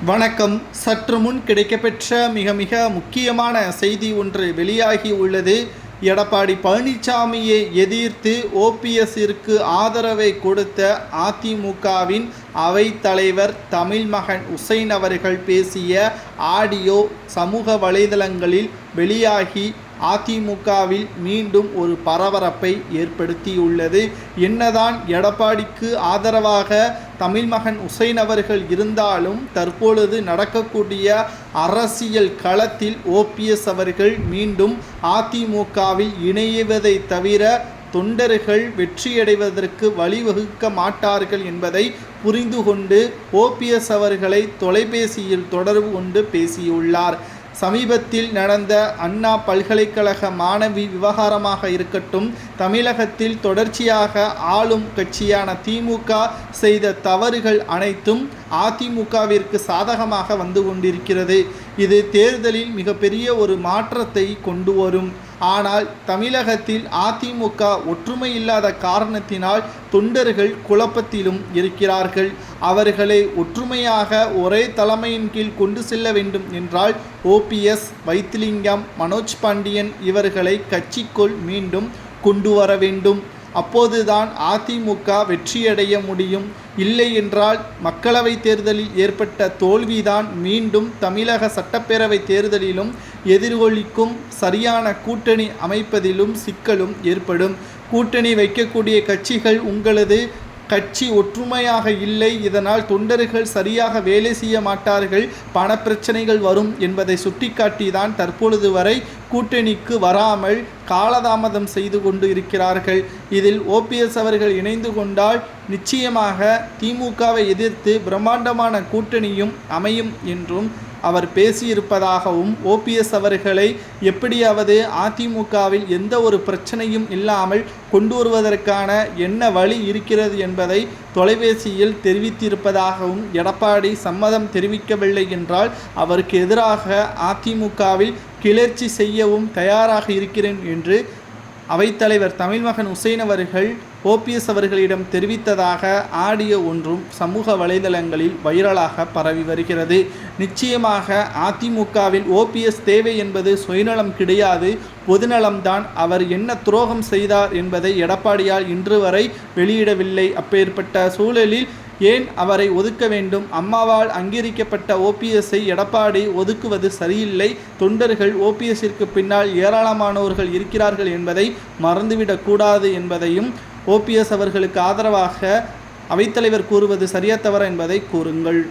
வணக்கம். சற்று முன் கிடைக்கப்பெற்ற மிக முக்கியமான செய்தி ஒன்று வெளியாகி உள்ளது. எடப்பாடி பழனிசாமியை எதிர்த்து ஓபிஎஸ்ஸிற்கு ஆதரவை கொடுத்த அதிமுகவின் அவைத்தலைவர் தமிழ்மகன் உசைன் அவர்கள் பேசிய ஆடியோ சமூக வலைதளங்களில் வெளியாகி அதிமுகவில் மீண்டும் ஒரு பரபரப்பை ஏற்படுத்தியுள்ளது. என்னதான் எடப்பாடிக்கு ஆதரவாக தமிழ்மகன் உசைன் அவர்கள் இருந்தாலும் தற்பொழுது நடக்கக்கூடிய அரசியல் களத்தில் ஓபிஎஸ் அவர்கள் மீண்டும் அதிமுகவில் இணைவதை தவிர தொண்டர்கள் வெற்றியடைவதற்கு வழிவகுக்க மாட்டார்கள் என்பதை புரிந்து கொண்டு ஓபிஎஸ் அவர்களை தொலைபேசியில் தொடர்பு கொண்டு பேசியுள்ளார். சமீபத்தில் நடந்த அண்ணா பல்கலைக்கழக மாணவி விவகாரமாக இருக்கட்டும், தமிழகத்தில் தொடர்ச்சியாக ஆளும் கட்சியான திமுக செய்த தவறுகள் அனைத்தும் அதிமுகவிற்கு சாதகமாக வந்து கொண்டிருக்கிறது. இது தேர்தலில் மிகப்பெரிய ஒரு மாற்றத்தை கொண்டு வரும். ஆனால் தமிழகத்தில் அதிமுக ஒற்றுமை இல்லாத காரணத்தினால் தொண்டர்கள் குழப்பத்திலும் இருக்கிறார்கள். அவர்களை ஒற்றுமையாக ஒரே தலைமையின் கீழ் கொண்டு செல்ல வேண்டும் என்றால் ஓபிஎஸ், வைத்திலிங்கம், மனோஜ் பாண்டியன் இவர்களை கட்சிக்குள் மீண்டும் கொண்டு வர வேண்டும். அப்போதுதான் அதிமுக வெற்றியடைய முடியும். இல்லை என்றால் மக்களவை தேர்தலில் ஏற்பட்ட தோல்விதான் மீண்டும் தமிழக சட்டப்பேரவை தேர்தலிலும் எதிர்கொள்ளிக்கும். சரியான கூட்டணி அமைப்பதிலும் சிக்கலும் ஏற்படும். கூட்டணி வைக்கக்கூடிய கட்சிகள் உங்களது கட்சி ஒற்றுமையாக இல்லை, இதனால் தொண்டர்கள் சரியாக வேலை செய்ய மாட்டார்கள், பணப்பிரச்சனைகள் வரும் என்பதை சுட்டிக்காட்டி தான் தற்பொழுது வரை கூட்டணிக்கு வராமல் காலதாமதம் செய்து கொண்டு இருக்கிறார்கள். இதில் ஓபிஎஸ் அவர்கள் இணைந்து கொண்டால் நிச்சயமாக திமுகவை எதிர்த்து பிரம்மாண்டமான கூட்டணியும் அமையும் என்றும் அவர் பேசியிருப்பதாகவும், ஓபிஎஸ் அவர்களை எப்படியாவது அதிமுகவில் எந்த ஒரு பிரச்சனையும் இல்லாமல் கொண்டு வருவதற்கான என்ன வழி இருக்கிறது என்பதை தொலைபேசியில் தெரிவித்திருப்பதாகவும், எடப்பாடி சம்மதம் தெரிவிக்கவில்லை என்றால் அவருக்கு எதிராக அதிமுகவில் கிளர்ச்சி செய்யவும் தயாராக இருக்கிறேன் என்று அவைத்தலைவர் தமிழ்மகன் உசைன் அவர்கள் ஓபிஎஸ் அவர்களிடம் தெரிவித்ததாக ஆடியோ ஒன்றும் சமூக வலைதளங்களில் வைரலாக பரவி வருகிறது. நிச்சயமாக அதிமுகவில் ஓபிஎஸ் தேவை என்பது சுயநலம் கிடையாது, பொதுநலம்தான். அவர் என்ன துரோகம் செய்தார் என்பதை எடப்பாடியால் இன்று வரை வெளியிடவில்லை. அப்பேற்பட்ட சூழலில் ஏன் அவரை ஒதுக்க வேண்டும்? அம்மாவால் அங்கீகரிக்கப்பட்ட ஓபிஎஸ்ஸை எடப்பாடி ஒதுக்குவது சரியில்லை. தொண்டர்கள் ஓபிஎஸ்ஸிற்கு பின்னால் ஏராளமானவர்கள் இருக்கிறார்கள் என்பதை மறந்துவிடக்கூடாது என்பதையும், ஓபிஎஸ் அவர்களுக்கு ஆதரவாக அவைத்தலைவர் கூறுவது சரியா தவறா என்பதை கூறுங்கள்.